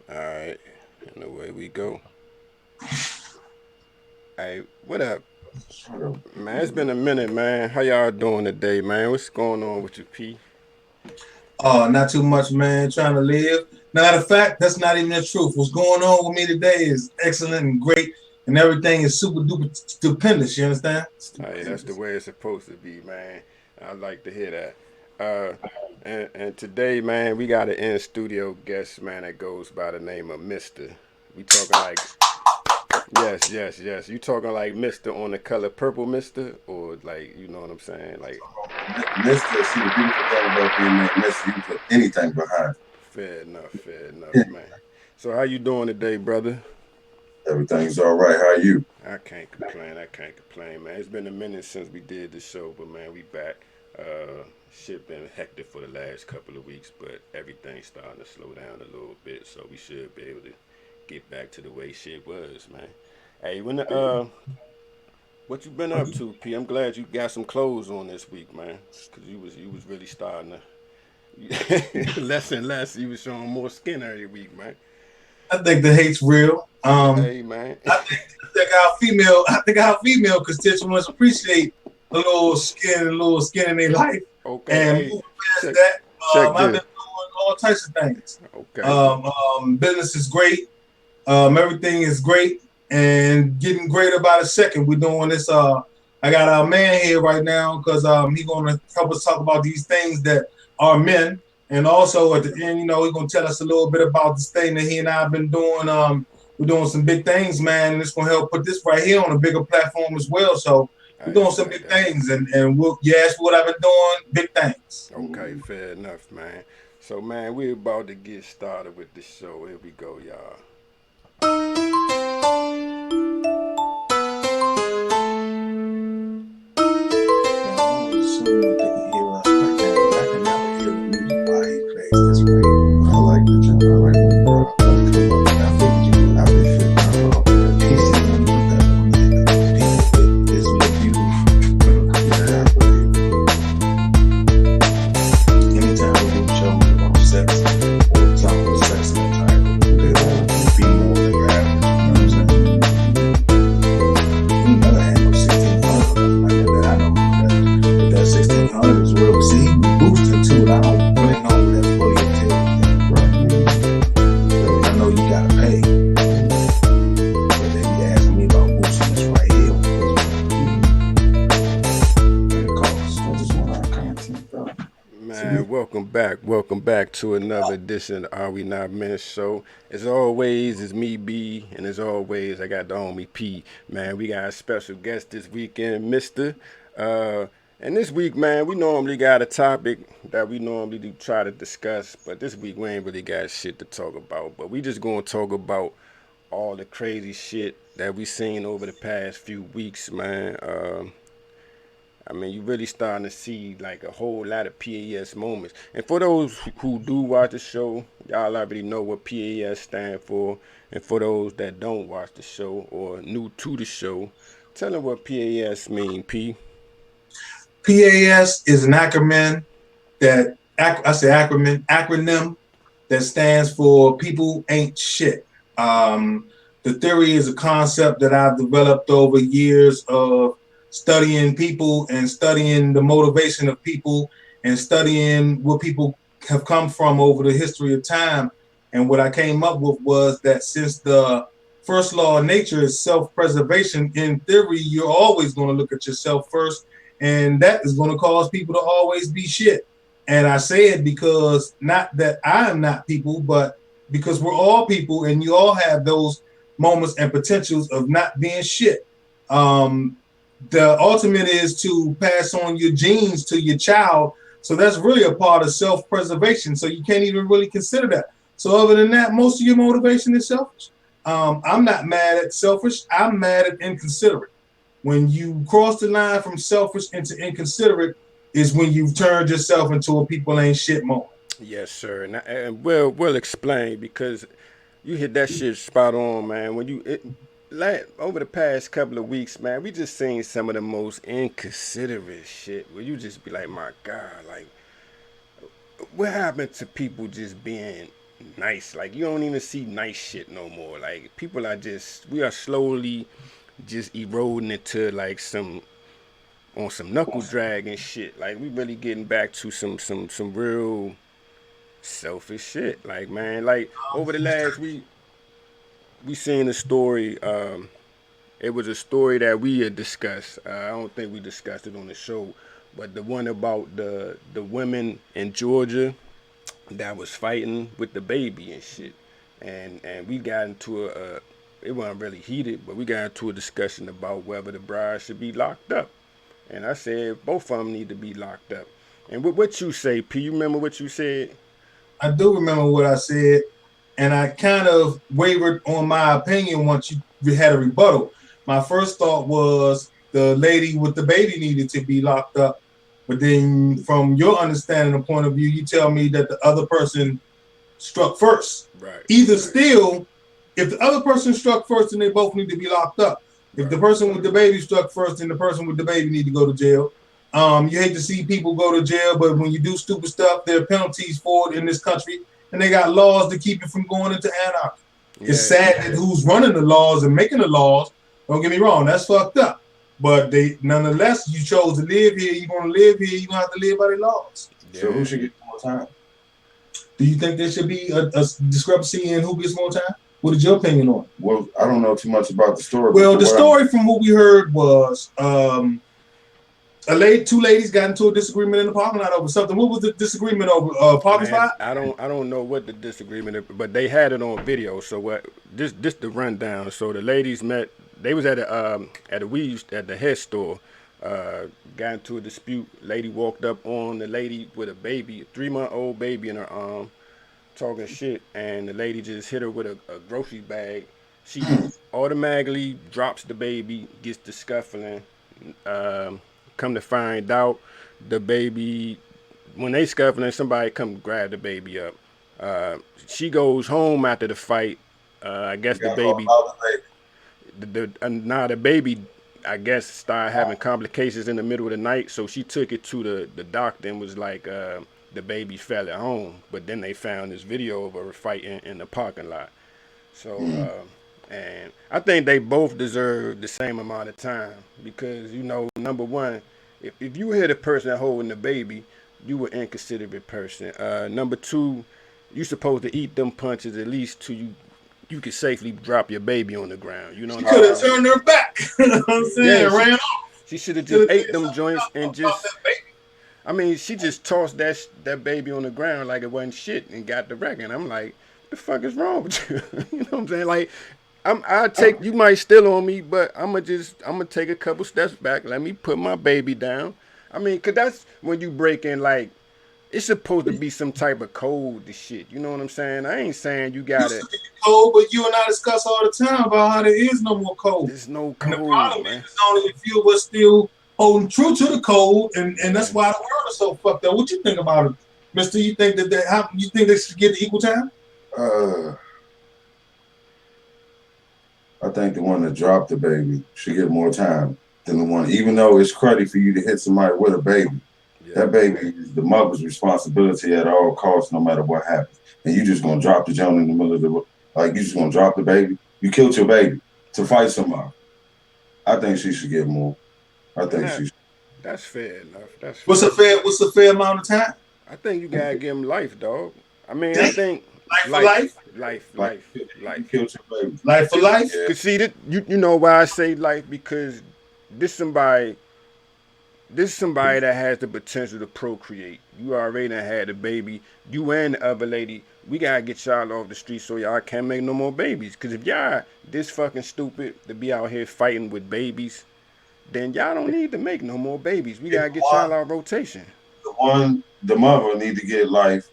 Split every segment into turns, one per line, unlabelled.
All right, and away we go. Hey, what up, man? It's been a minute, man. How y'all doing today, man? What's going on with you, P?
Not too much, man. Trying to live. Matter of fact, that's not even the truth. What's going on with me today is excellent and great, and everything is super duper stupendous. You understand?
Hey, that's the
Stupendous.
way it's supposed to be, man. I like to hear that. Uh, and today, man, we got an in studio guest, man, that goes by the name of Mister. We talking like yes, yes, yes. You talking like Mister on the color purple, Mister, or like you know what I'm saying, like
Mister, see the beautiful thing about being named Mister, you can put anything behind
fair enough,
it.
man. So how you doing today, brother?
Everything's all right. How are you?
I can't complain. I can't complain, man. It's been a minute since we did the show, but man, we back. Shit been hectic for the last couple of weeks, but everything's starting to slow down a little bit, so we should be able to get back to the way shit was, man. Hey, what you been up to, P? I'm glad you got some clothes on this week, man, cause you was really starting to less and less. You was showing more skin every week, man.
I think the hate's real.
Hey, man.
I think our female constituents appreciate a little skin in their life.
Okay,
And
hey,
moving past
check
that,
check
I've been
this.
doing all types of things.
Okay.
Business is great. Everything is great and getting greater by the second. We're doing this. I got our man here right now because he's going to help us talk about these things that are men. And also at the end, he's going to tell us a little bit about this thing that he and I have been doing. We're doing some big things, man, and it's going to help put this right here on a bigger platform as well. So we're
I
doing some
respect
big
that.
things, and you ask what I've been doing, big things.
Okay, fair enough, man. So, man, we're about to get started with the show. Here we go, y'all.
Now, I always assume that they can hear us right now, but I can never hear the music while he plays this right here. I like the jump. I like when you brought up that come up. I figured you would. I really figured I thought he said, let me put that on there. People is look beautiful. Yeah, I believe it. Anytime we do shows about sex or talk about sex in the title, they're going to be more than your average. You know what I'm saying? We ain't never had no 1600 or nothing like that. I know that 1600 is real. See, he was boosting too, and I don't really know who that fully entails yet. Right. Because I know you gotta pay. But they be asking me about boosting this right here on Facebook. It costs. I just want our content, though. So we
Man, welcome back. Welcome back to another edition of Are We Not Men Show. As always, it's me, B, and as always, I got the homie P. Man, we got a special guest this weekend, Mister. Uh, and this week, man, we normally got a topic that we normally do try to discuss, but this week we ain't really got shit to talk about. But we just gonna talk about all the crazy shit that we seen over the past few weeks, man. I mean, you really starting to see like a whole lot of P.A.S. moments. And for those who do watch the show, y'all already know what P.A.S. stand for. And for those that don't watch the show or new to the show, tell them what P.A.S. mean, P.
PAS is an acronym that I say acronym that stands for people ain't shit. The theory is a concept that I've developed over years of studying people and studying the motivation of people and studying where people have come from over the history of time. And what I came up with was that since the first law of nature is self-preservation, in theory, you're always going to look at yourself first, and that is going to cause people to always be shit. And I say it because not that I am not people, but because we're all people and you all have those moments and potentials of not being shit. Um, the ultimate is to pass on your genes to your child. So that's really a part of self preservation. So you can't even really consider that. So, other than that, most of your motivation is selfish. I'm not mad at selfish, I'm mad at inconsiderate. When you cross the line from selfish into inconsiderate, is when you've turned yourself into a people ain't shit moment.
Yes, sir. And we'll explain because you hit that shit spot on, man. Like over the past couple of weeks, man, we just seen some of the most inconsiderate shit where you just be like, my God, like what happened to people just being nice? Like you don't even see nice shit no more. Like people are just we are slowly just eroding into like some on some knuckle dragging shit. Like we really getting back to some real selfish shit. Like man, like over the last we seen a story. It was a story that we had discussed. I don't think we discussed it on the show, but the one about the women in Georgia that was fighting with the baby and shit, and we got into a it wasn't really heated, but we got into a discussion about whether the bride should be locked up, and I said both of them need to be locked up. And what you say, P? You remember what you said?
I do remember what I said, and I kind of wavered on my opinion once you had a rebuttal. My first thought was the lady with the baby needed to be locked up, but then from your understanding and point of view, you tell me that the other person struck first.
Right,
Either
right,
still, if the other person struck first, then they both need to be locked up. If the
right.
person with the baby struck first, then the person with the baby need to go to jail. You hate to see people go to jail, but when you do stupid stuff, there are penalties for it in this country, and they got laws to keep you from going into anarchy. It's
Yeah,
sad that who's running the laws and making the laws. Don't get me wrong, that's fucked up. But they, nonetheless, you chose to live here. You're gonna live here. You're gonna have to live by the laws.
So who
yeah.
should get more time?
Do you think there should be a discrepancy in who gets more time? What is your opinion on it?
Well, I don't know too much about the story.
Well, the story from what we heard was two ladies got into a disagreement in the parking lot over something. What was the disagreement over? Parking
Man,
spot?
I don't know what the disagreement is, but they had it on video. So what? This the rundown. So the ladies met. They was at the head store. Got into a dispute. Lady walked up on the lady with a baby, a 3-month-old baby in her arm, talking shit, and the lady just hit her with a grocery bag. She automatically drops the baby, gets the scuffling. Um, Come to find out, the baby when they scuffling, somebody come grab the baby up. Uh, she goes home after the fight. I guess the baby, now the baby, I guess started having complications in the middle of the night. So she took it to the doctor and was like, the baby fell at home. But then they found this video of her fighting in the parking lot. So, and I think they both deserve the same amount of time because number one, if you hit a person holding the baby, you an inconsiderate person. Number two, you supposed to eat them punches at least till you could safely drop your baby on the ground. You know
She
what I'm
could have
saying?
turned her back. You know what I'm
Yeah,
saying? Ran off.
she should have
Could
just
have
ate
did
them
something
joints
else
and
about
just.
that baby.
I mean, she just tossed that baby on the ground like it wasn't shit and got the wreck. And I'm like, the fuck is wrong with you? You know what I'm saying? Like, I take you might steal on me, but I'm gonna take a couple steps back. Let me put my baby down. I mean, cause that's when you break in like it's supposed to be some type of code to shit. You know what I'm saying? I ain't saying you
Used
gotta.
to be cold, but you and I discuss all the time about how there is no more cold.
There's no
And the
code,
problem
man.
is only a few of us still holding true to the code, and
Yeah.
that's why the world is so fucked up. What you think about it, Mister? You think you think they should get equal time?
Uh, I think the one that dropped the baby should get more time than the one, even though it's cruddy for you to hit somebody with a baby.
Yeah.
That baby is the mother's responsibility at all costs, no matter what happens. And you just gonna drop the joint in the middle of the like you just gonna drop the baby. You killed your baby to fight somebody. I think she should get more. I
And
think she should.
that's fair enough. That's
What's
fair.
a fair amount of time?
I think you gotta give him life, dog. I mean, I
Damn,
think
life for
life,
life,
life,
Like
life,
you
life.
killed your baby.
life for life.
Yeah.
Cause see that you know why I say life because this somebody that has the potential to procreate. You already done had a baby. You and the other lady, we gotta get y'all off the street so y'all can't make no more babies. Cause if y'all this fucking stupid to be out here fighting with babies, then y'all don't need to make no more babies. We gotta get y'all out rotation.
The mother need to get life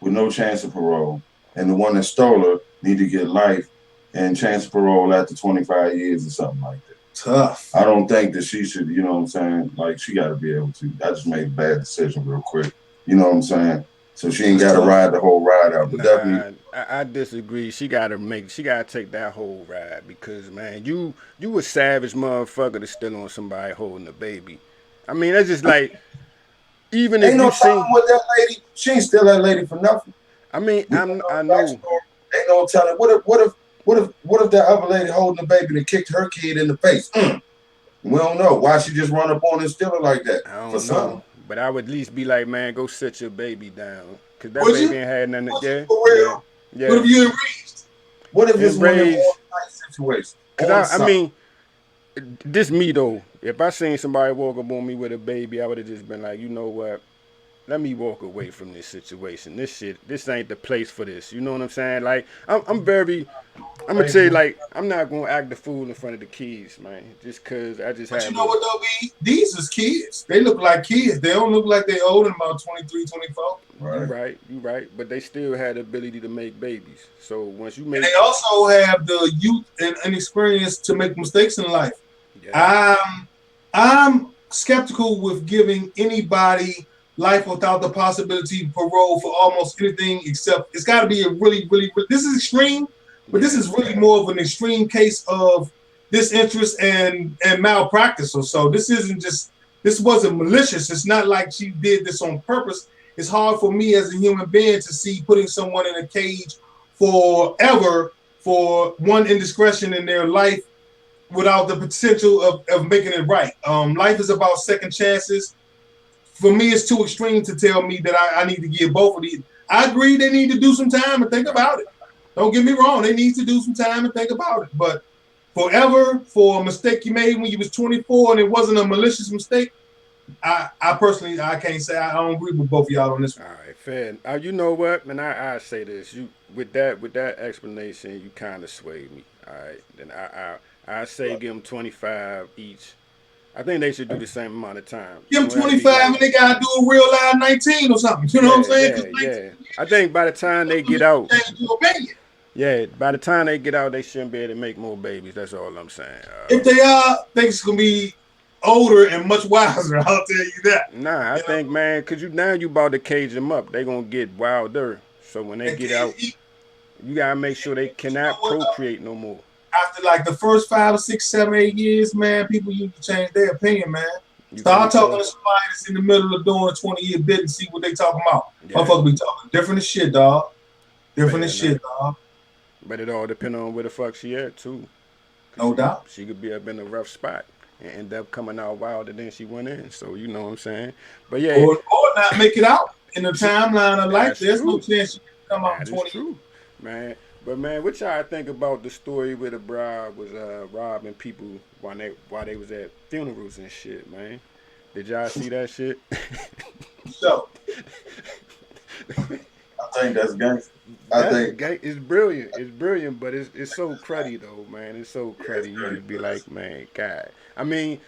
with no chance of parole, and the one that stole her need to get life and chance of parole after 25 years or something like that.
Tough.
I don't think that she should, you know what I'm saying? Like, she got to be able to. I just made a bad decision real quick. You know what I'm saying? So she ain't got to ride the whole ride out, but definitely.
Nah, I disagree. She gotta take that whole ride because man, you a savage motherfucker to still on somebody holding a baby. I mean, that's just like even
Ain't
if
no
you
telling
see,
what that lady. She ain't still that lady for nothing.
I mean,
We don't know
I
the
know.
backstory. Ain't no telling. What if that other lady holding the baby and kicked her kid in the face? We don't know. Why she just run up on and steal her like that?
I
For
don't know,
something.
but I would at least be like, man, go sit your baby down, cause that
Would you?
baby ain't had nothing.
Would you
Yeah,
for
yeah,
real? What
yeah.
if you enraged?
What if it's
And
one of them
raise,
on-site situations?
cause
On
I
site.
mean, this me though. If I seen somebody walk up on me with a baby, I would have just been like, you know what? Let me walk away from this situation. This ain't the place for this. You know what I'm saying? Like, I'm gonna tell you, like, I'm not gonna act the fool in front of the kids, man. Just cause I just
But you
have
know
a.
what though, B? These is kids. They look like kids. They don't look like they old and about 23, 24.
You
Right.
right, you right. But they still had the ability to make babies. So once you
And
make,
they also have the youth and experience to make mistakes in life.
yeah,
I'm skeptical with giving anybody life without the possibility of parole for almost anything except it's got to be a really, this is extreme, but this
yeah,
is really more of an extreme case of disinterest and malpractice or so. This wasn't malicious. It's not like she did this on purpose. It's hard for me as a human being to see putting someone in a cage forever for one indiscretion in their life without the potential of making it right. Life is about second chances. For me, it's too extreme to tell me that I need to give both of these. I agree they need to do some time and think
right.
about it. Don't get me wrong, they need to do some time and think about it. But forever for a mistake you made when you was 24 and it wasn't a malicious mistake, I personally I can't say I don't agree with both of y'all on this
All
one.
right, fair. You know what, man? I say this. You with that explanation, you kind of swayed me. All right, then I say give them 25 each. I think they should do the same amount of time.
Give them
Don't have to be
25
like,
and they gotta do a real live 19 or something. You know what I'm
yeah,
saying?
yeah,
Because 19
yeah. I
years
think by the time they
doesn't
get
mean
out,
you change your opinion.
yeah, by the time they get out, they shouldn't be able to make more babies. That's all I'm saying.
If they are, things gonna be older and much wiser. I'll tell you that.
Nah, I
You know,
think, man, cause you about to cage them up. They gonna get wilder. So when they
and
get
kids
out,
eat.
you gotta make sure they
But you know
cannot
what though?
procreate no more.
After like the first 5 or 6, 7, 8 years, man, people usually change their opinion, man.
You
Start
think
talking
so?
to somebody that's in the middle of doing a 20-year bid and see what they talking about.
Yeah,
Motherfucker be talking different as shit, dog. Different
fair
as
enough.
shit, dog.
But it all depends on where the fuck she at too. Cause
No doubt.
she could be up in a rough spot and end up coming out wilder than she went in. So you know what I'm saying. But yeah,
Or not make it out in the timeline of life.
that's
There's no
true.
chance you can come out in
That is
20 years.
true, man. But man, what y'all think about the story where the bride was robbing people while they was at funerals and shit, man? Did y'all see that shit?
So,
I think that's gangster. I
That's
think
gay. It's brilliant. It's brilliant, but it's so cruddy though, man. It's so
yeah, it's
cruddy. You
dirty
just be like,
business.
man, God. I mean,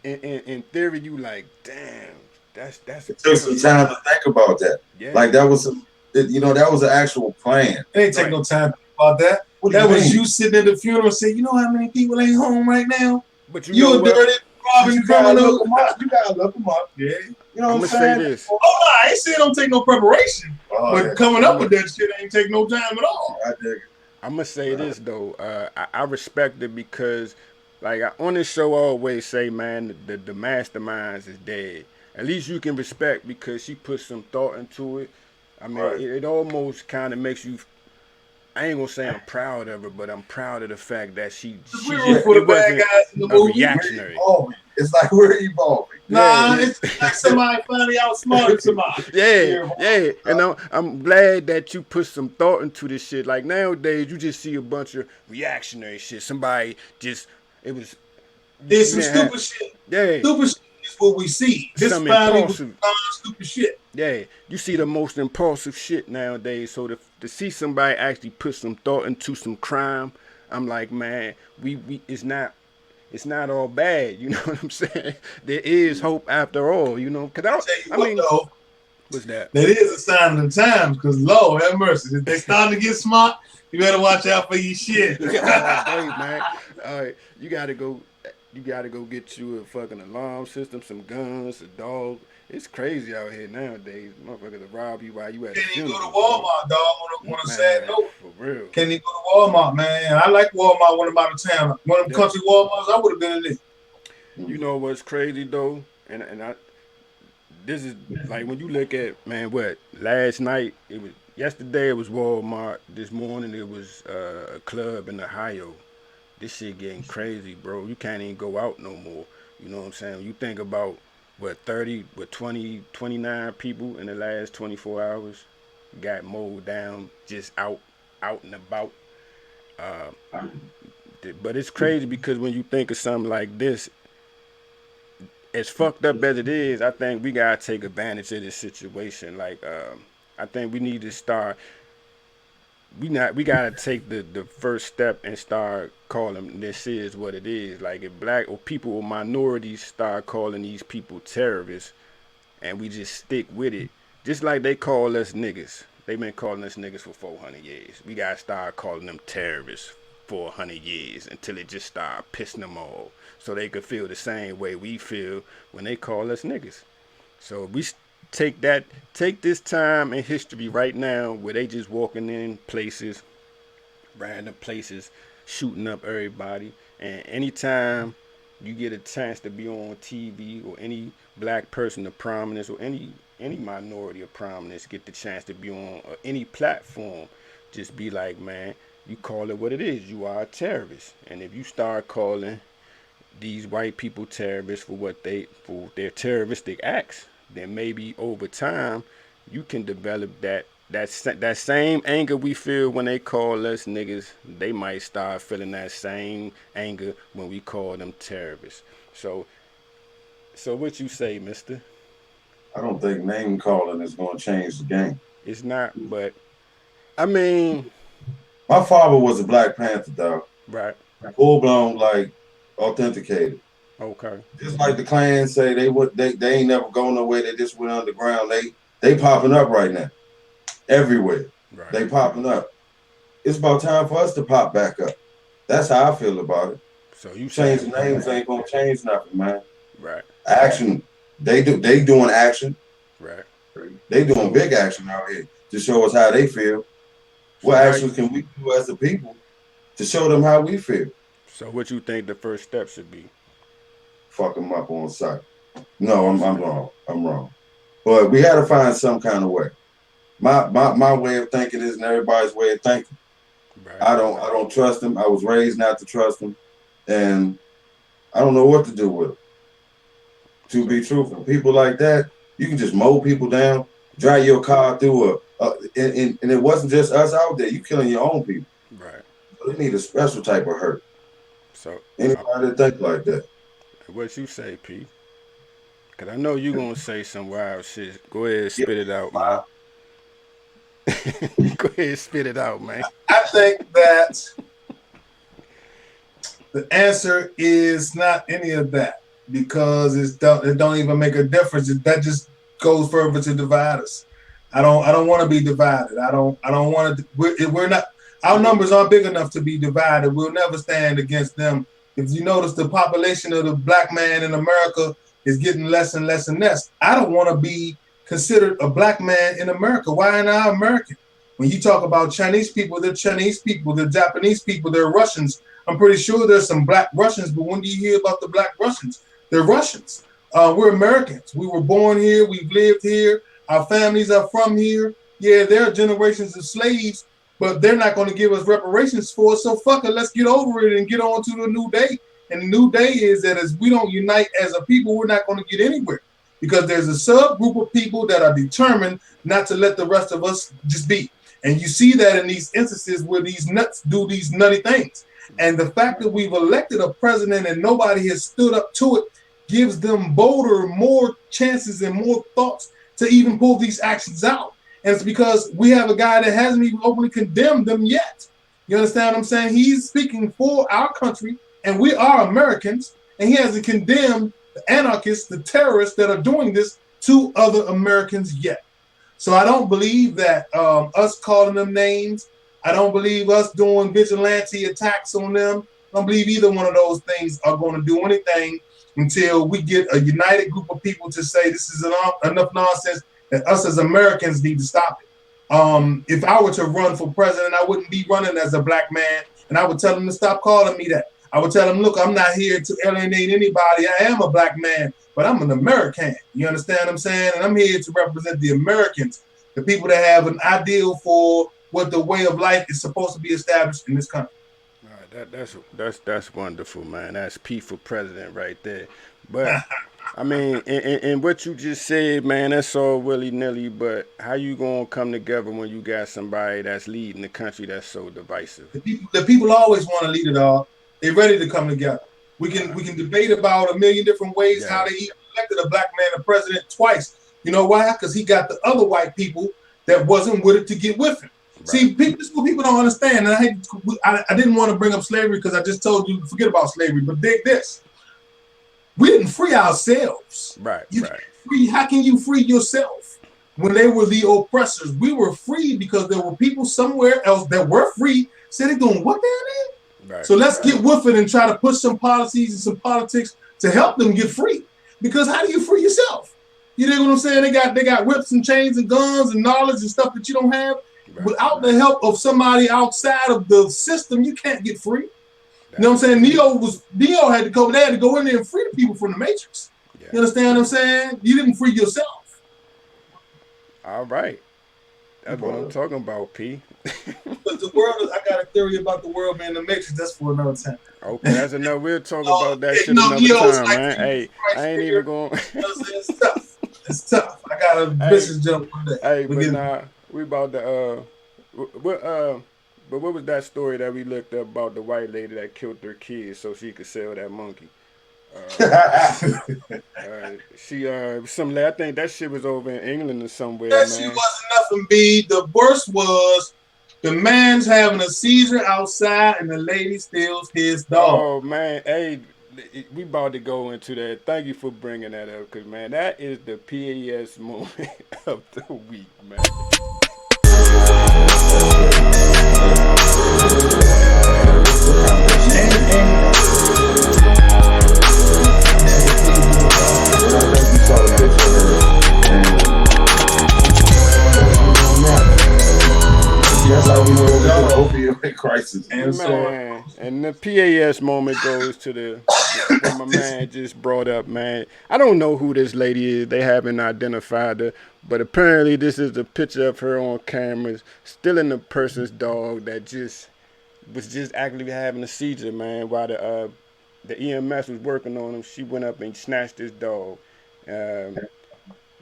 in theory, you like, damn, that's
It took some
brilliant.
time to think about that.
Yeah,
Like that was some, that was an actual plan.
it ain't take
right.
no time to think about that.
What do you
That was
mean?
you sitting at the funeral saying, you know how many people ain't home right now?
But you know
You a
what?
dirty
But
robbing
you gotta look
criminal.
them up. You gotta look them up.
Yeah.
You know
I'm
what I'm
gonna say
saying?
this.
Oh, no, I ain't saying don't take no preparation.
Oh yeah,
But coming
I'm
up
gonna
with that shit ain't take no time at all.
I dig it.
I'm gonna say this though. I respect it because, like, on this show, I always say, man, the masterminds is dead. At least you can respect because she put some thought into it. I mean,
Right.
it almost kind of makes you. I ain't gonna say I'm proud of her, but I'm proud of the fact that she
We root
just
for the
it
bad
wasn't
guys in the
a
movie.
We're
reactionary.
evolving. It's like we're evolving.
Nah,
Yeah,
it's like somebody finally outsmarted somebody.
yeah,
Yeah,
yeah. And I'm glad that you put some thought into this shit. Like nowadays, you just see a bunch of reactionary shit. Somebody just it was
it's
you
some
didn't have
stupid shit.
yeah
Stupid shit is what we see. This
some
finally was
impulsive.
stupid shit.
Yeah, you see the most impulsive shit nowadays. So to see somebody actually put some thought into some crime, I'm like, man, we it's not all bad. You know what I'm saying? There is hope after all. You know, cause
I tell you
I
what
mean,
though,
what's that?
that is a sign of the times, because Lord have mercy. If they starting to get smart, you better watch out for your shit.
All day, man. All right, you gotta go. You gotta go get you a fucking alarm system, some guns, a dog. It's crazy out here nowadays. Motherfuckers to rob you while you at a
Can't even go
funeral.
to Walmart, dog, on a sad
Man,
note.
for real.
Can't even go to Walmart, man. I like Walmart when I'm out of town. One of them
Yeah.
country Walmarts, I would have been in there.
You know what's crazy though, and this is like when you look at, man, what last night it was, yesterday it was Walmart, this morning it was a club in Ohio. This shit getting crazy, bro. You can't even go out no more. You know what I'm saying? You think about what 30, what 20, 29 people in the last 24 hours got mowed down just out and about. Uh, but it's crazy because when you think of something like this, as fucked up as it is, I think we gotta take advantage of this situation. Like, I think we need to start. We gotta take the first step and start calling this is what it is. Like, if black or people or minorities start calling these people terrorists, and we just stick with it, just like they call us niggas. They've been calling us niggas for 400 years. We gotta start calling them terrorists for 100 years until it just start pissing them off, so they could feel the same way we feel when they call us niggas. So we take this time in history right now where they just walking in places, random places, shooting up everybody. And anytime you get a chance to be on TV, or any black person of prominence, or any minority of prominence get the chance to be on any platform, just be like, man, you call it what it is. You are a terrorist. And if you start calling these white people terrorists for their terroristic acts, then maybe over time you can develop that same anger we feel when they call us niggas. They might start feeling that same anger when we call them terrorists. So, what you say, Mister?
I don't think name calling is going to change the game.
It's not, but I mean,
My father was a Black Panther, dog.
right?
Full blown, like authenticated.
Okay,
Just like the Klan say they ain't never go nowhere. They just went underground. They popping up right now everywhere.
right.
They popping up. It's about time for us to pop back up. That's how I feel about it.
So you
Changing
saying,
names ain't gonna change nothing, man.
right,
Action. They doing action.
right.
They doing
So,
big action out here to show us how they feel.
so
What
how?
actions can we do as a people to show them how we feel?
So what you think the first step should be
Fuck them up on sight. No,
on
I'm
site?
wrong. I'm wrong. But we had to find some kind of way. My way of thinking isn't everybody's way of thinking.
Right.
I don't trust them. I was raised not to trust them, and I don't know what to do with them. To
So
be truthful, people like that, you can just mow people down, drive your car through and it wasn't just us out there. You killing your own people.
right.
So they need a special type of hurt.
So
Anybody that think like that,
what you say, P? Cause I know you gonna say some wild shit. Go ahead,
yeah,
spit it out, man. Go ahead, spit it out, man.
I think that the answer is not any of that because it don't even make a difference. That just goes further to divide us. I don't want to be divided. I don't want to. We're not. Our numbers aren't big enough to be divided. We'll never stand against them. If you notice, the population of the black man in America is getting less and less and less. I don't want to be considered a black man in America. Why am I American? When you talk about Chinese people, they're Chinese people. They're Japanese people. They're Russians. I'm pretty sure there's some black Russians, but when do you hear about the black Russians? They're Russians. We're Americans. We were born here. We've lived here. Our families are from here. Yeah, there are generations of slaves, but they're not going to give us reparations for it. So fuck it. Let's get over it and get on to the new day. And the new day is that as we don't unite as a people, we're not going to get anywhere because there's a subgroup of people that are determined not to let the rest of us just be. And you see that in these instances where these nuts do these nutty things. And the fact that we've elected a president and nobody has stood up to it gives them bolder, more chances and more thoughts to even pull these actions out. And it's because we have a guy that hasn't even openly condemned them yet. You understand what I'm saying? He's speaking for our country, and we are Americans, and he hasn't condemned the anarchists, the terrorists that are doing this to other Americans yet. So I don't believe that us calling them names, I don't believe us doing vigilante attacks on them. I don't believe either one of those things are going to do anything until we get a united group of people to say this is enough nonsense that us as Americans need to stop it. If I were to run for president, I wouldn't be running as a black man, and I would tell them to stop calling me that. I would tell them, look, I'm not here to alienate anybody. I am a black man. but I'm an American. You understand what I'm saying? And I'm here to represent the Americans, the people that have an ideal for what the way of life is supposed to be established in this country.
All right, that's wonderful, man. That's P for president right there. But I mean, and what you just said, man, that's all willy nilly. But how you gonna come together when you got somebody that's leading the country that's so divisive?
The people always want to lead it all. They're ready to come together. We can debate about a million different ways how
Yeah,
they even elected a black man a president twice. You know why? Because he got the other white people that wasn't with it to get with him.
right,
See, this is what people don't understand. And I didn't want to bring up slavery because I just told you to forget about slavery. But dig this: we didn't free ourselves.
right,
You
right,
can't free. How can you free yourself when they were the oppressors? We were free because there were people somewhere else that were free. So they're doing what down there?
right,
So let's
right.
get with it and try to push some policies and some politics to help them get free. Because how do you free yourself? You know what I'm saying? They got whips and chains and guns and knowledge and stuff that you don't have.
Right,
Without
right.
the help of somebody outside of the system, you can't get free. You know
That's
what I'm saying? Neo had to go there to go in there and free the people from the matrix.
yeah.
You understand what I'm saying? You didn't free yourself.
All right, that's what I'm talking about, P.
But the world I got a theory about the world being the matrix. That's for another time.
Okay, that's enough. We'll talk about that
Yeah,
shit another
Neo's
time,
like
man. Hey,
Christ
I ain't
figure.
even going.
You know what I'm saying? It's tough. It's tough. I got a
Hey,
vicious jump one day.
hey,
We
but
get
nah, we about to but what was that story that we looked up about the white lady that killed her kids so she could sell that monkey? She some I think that shit was over in England or somewhere,
that shit
man.
wasn't nothing, B. The worst was the man's having a seizure outside and the lady steals his dog.
Oh man, hey, we about to go into that. Thank you for bringing that up, cause man, that is the P.A.S. moment of the week, man.
That's how we know the opioid crisis.
And so
Man, and the PAS moment goes to the what my man just brought up, man. I don't know who this lady is. They haven't identified her, but apparently this is the picture of her on cameras, stealing the person's dog that just was just actually having a seizure, man. While the EMS was working on him, she went up and snatched his dog. Um,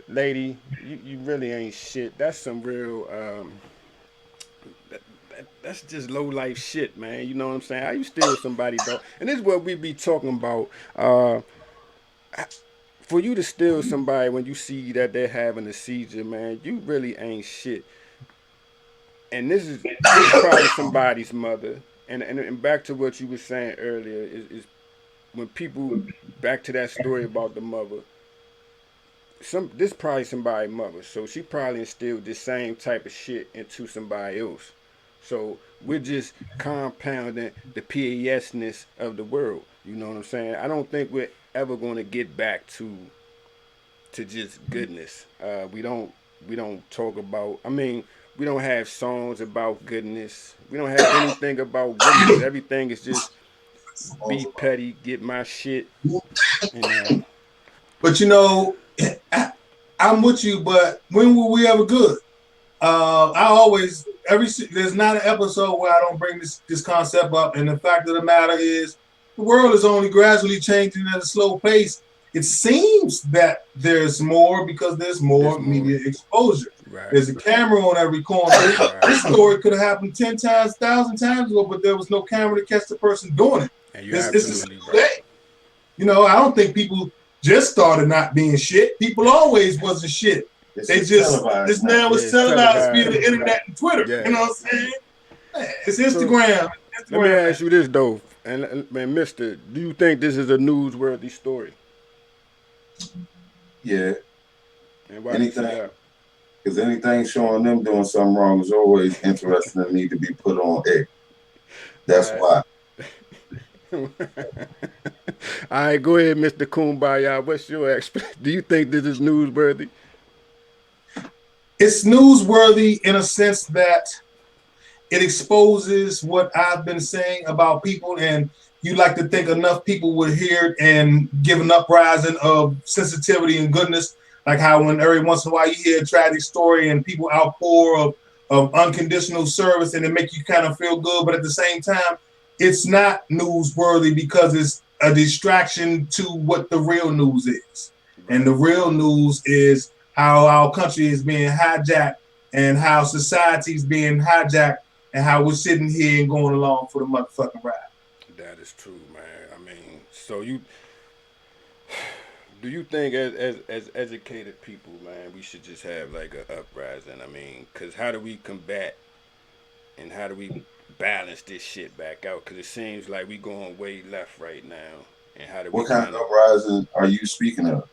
Lady, you really ain't shit. That's some real that's just low life shit, man. You know what I'm saying? How you steal somebody, dog? And this is what we be talking about. For you to steal somebody when you see that they're having a seizure, man, you really ain't shit. And this is probably somebody's mother. And back to what you were saying earlier is when people back to that story about the mother. This probably somebody's mother, so she probably instilled this same type of shit into somebody else. So we're just compounding the PAS-ness of the world. You know what I'm saying? I don't think we're ever going to get back to just goodness. We don't talk about. I mean, we don't have songs about goodness. We don't have anything about goodness. Everything is just be petty, get my shit, and
but you know, I'm with you, but when were we ever good? I always there's not an episode where I don't bring this concept up, and the fact of the matter is, the world is only gradually changing at a slow pace. It seems that there's more because there's more media exposure.
right,
There's a camera on every corner. This story could have happened 10 times, 1,000 times ago, but there was no camera to catch the person doing it.
and you're
It's the
absolutely
same
right.
day. You know, I don't think people just started not being shit. People always wasn't shit. They just this now was televised via the internet and Twitter.
Yeah.
You know what I'm saying? It's Instagram.
Let me ask you this though, and Mister, do you think this is a newsworthy story?
Yeah,
And why do you say
anything,
that?
because anything showing them doing something wrong is always interesting and need to be put on air. That's
Right.
why.
All right, go ahead, Mr. Kumbaya. What's your do you think this is newsworthy?
It's newsworthy in a sense that it exposes what I've been saying about people, and you like to think enough people would hear it and give an uprising of sensitivity and goodness, like how when every once in a while you hear a tragic story and people outpour of unconditional service and it make you kind of feel good, but at the same time, it's not newsworthy because it's a distraction to what the real news is.
Right.
And the real news is how our country is being hijacked and how society is being hijacked and how we're sitting here and going along for the motherfucking ride.
That is true, man. I mean, so do you think as educated people, man, we should just have like a uprising? I mean, cause how do we combat and how do we balance this shit back out? Cause it seems like we going way left right now, and how do we
What kind
kind
of
of
uprising are you speaking of?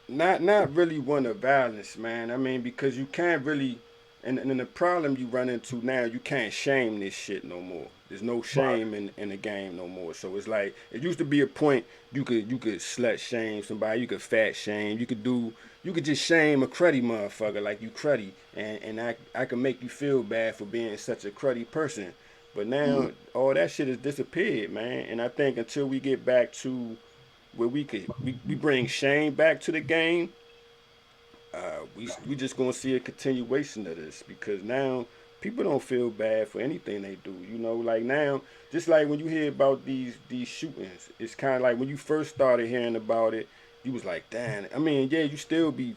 not really one of violence, man. I mean, because you can't really, and the problem you run into now, you can't shame this shit no more. There's no
Right.
shame in the game no more. So it's like it used to be a point you could slut shame somebody, you could fat shame, you could just shame a cruddy motherfucker like you cruddy, and I can make you feel bad for being such a cruddy person. But
Mm.
now all that shit has disappeared, man. And I think until we get back to where we bring shame back to the game, we just gonna see a continuation of this because now people don't feel bad for anything they do. You know, like now, just like when you hear about these shootings, it's kind of like when you first started hearing about it, you was like, damn. I mean, yeah, you still be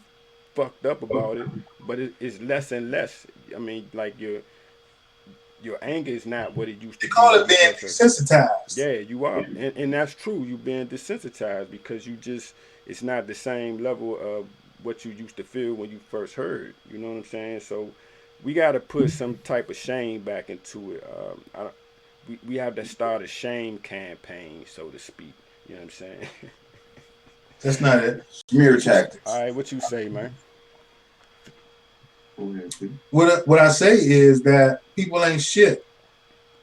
fucked up about it, but it's less and less. I mean, like your anger is not what it used
They
to be
call
when
it
you
being
first heard.
desensitized.
Yeah, you are, and that's true. You've been desensitized because you just it's not the same level of what you used to feel when you first heard. You know what I'm saying? So we got to put some type of shame back into it. We have to start a shame campaign, so to speak. You know what I'm saying?
That's not it.
Smear
All
tactics.
right, what you say, man?
Go ahead, P.
What I say is that people ain't shit,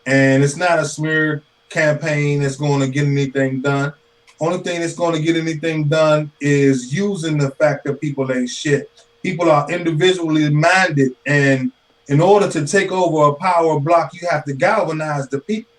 and it's not a smear campaign that's going to get anything done. Only thing that's going to get anything done is using the fact that people ain't shit. People are individually minded, and in order to take over a power block, you have to galvanize the people.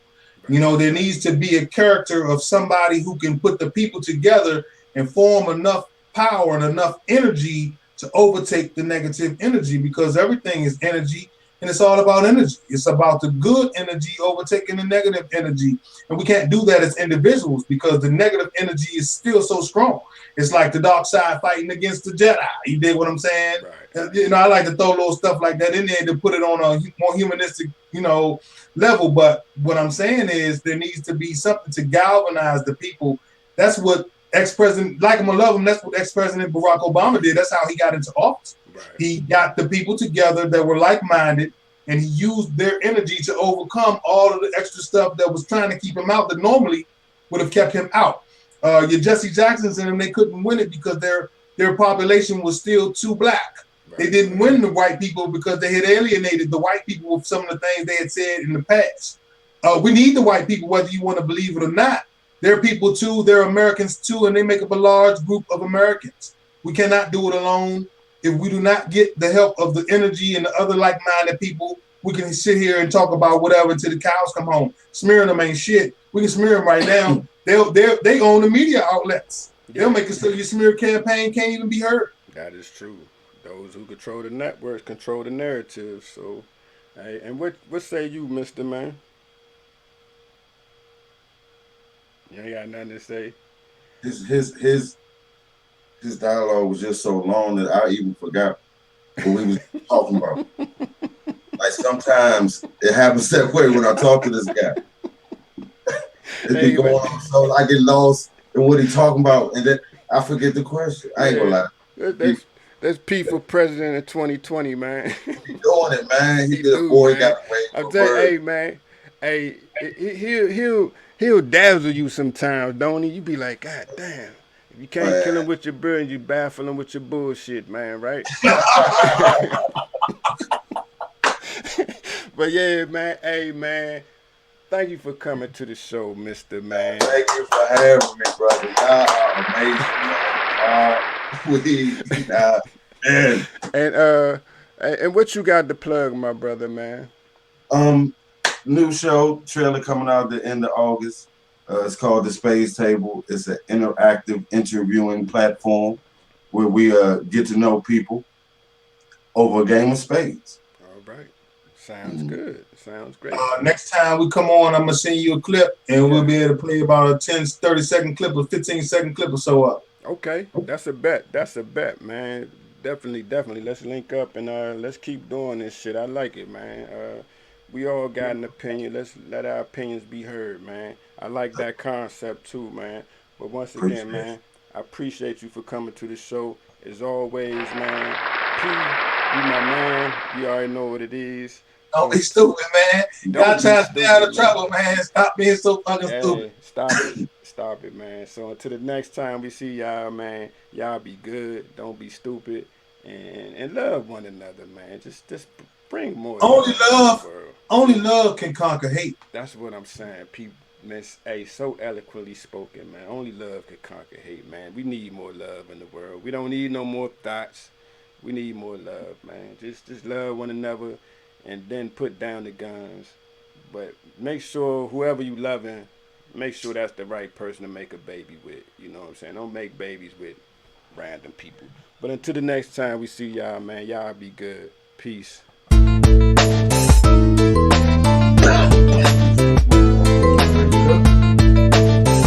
Right,
You know, there needs to be a character of somebody who can put the people together and form enough power and enough energy to overtake the negative energy because everything is energy and it's all about energy. It's about the good energy overtaking the negative energy. And we can't do that as individuals because the negative energy is still so strong. It's like the dark side fighting against the Jedi. You dig what I'm saying?
right,
You know, I like to throw little stuff like that in there to put it on a more humanistic, level. But what I'm saying is there needs to be something to galvanize the people. That's what ex-president, like him or love him, that's what ex-president Barack Obama did. That's how he got into office.
right.
He got the people together that were like-minded, and he used their energy to overcome all of the extra stuff that was trying to keep him out that normally would have kept him out. Your Jesse Jacksons and them, they couldn't win it because their population was still too black. They
Right,
didn't
right,
win the white people because they had alienated the white people with some of the things they had said in the past. We need the white people, whether you want to believe it or not. They're people too, they're Americans too, and they make up a large group of Americans. We cannot do it alone. If we do not get the help of the energy and the other like-minded people, we can sit here and talk about whatever until the cows come home. Smearing them ain't shit. We can smear them right now. They own the media outlets. They'll
yeah.
make it so your smear campaign can't even be heard.
That is true. Those who control the networks control the narrative. So, hey, and what say you, Mister Man? You ain't got nothing to say.
His his his his dialogue was just so long that I even forgot what we was talking about. Like sometimes it happens that way when I talk to this guy. It's been
Hey,
going on so I get lost in what he talking about, and then I forget the question. I ain't gonna
yeah,
lie. He,
that's P for president in 2020, man.
he doing it, man. He
He
good
do,
boy.
man.
Got away
I'm
with a
telling,
word.
hey, man, hey, he'll dazzle you sometimes, don't he? You be like, God damn. If you can't kill
Man.
him with your bird, you baffle him with your bullshit, man, right? But yeah, man, hey, man, thank you for coming to the show, Mister Man.
Thank you for having me, brother. Y'all are amazing, man. Man.
And and what you got to plug, my brother, man?
Um, New show trailer coming out at the end of August. It's called the Spades Table. It's an interactive interviewing platform where we get to know people over a game of spades.
All right. Sounds good. Sounds great.
Next time we come on, I'm gonna send you a clip, and we'll
Yeah.
be able to play about a 10, 30-second clip or 15-second clip or so up.
Okay. That's a bet. That's a bet, man. Definitely, definitely. Let's link up and let's keep doing this shit. I like it, man. We all got an opinion. Let's let our opinions be heard, man. I like that concept too, man. But once again,
Appreciate it.
man, I appreciate you for coming to the show. As always, man. P, you my man. You already know what it is.
Don't
So
be stupid, man. Y'all
don't be
trying to stay out
stupid,
of
man.
trouble, man. Stop being so fucking stupid.
Hey, stop it. Stop it, man. So until the next time we see y'all, man, y'all be good. Don't be stupid. And love one another, man. Just bring more
Only
love in the
love,
world.
only love can conquer hate.
That's what I'm saying. People, Miss A, so eloquently spoken, man. Only love can conquer hate, man. We need more love in the world. We don't need no more thoughts. We need more love, man. Just love one another, and then put down the guns. But make sure whoever you loving, make sure that's the right person to make a baby with. You know what I'm saying? Don't make babies with random people. But until the next time we see y'all, man, y'all be good. Peace.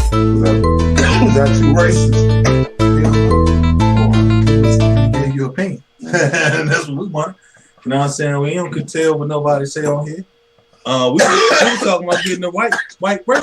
Was that too racist? You gave your opinion. That's what we want. You know what I'm saying? We don't could tell what nobody say on here. We were talking about getting a white person.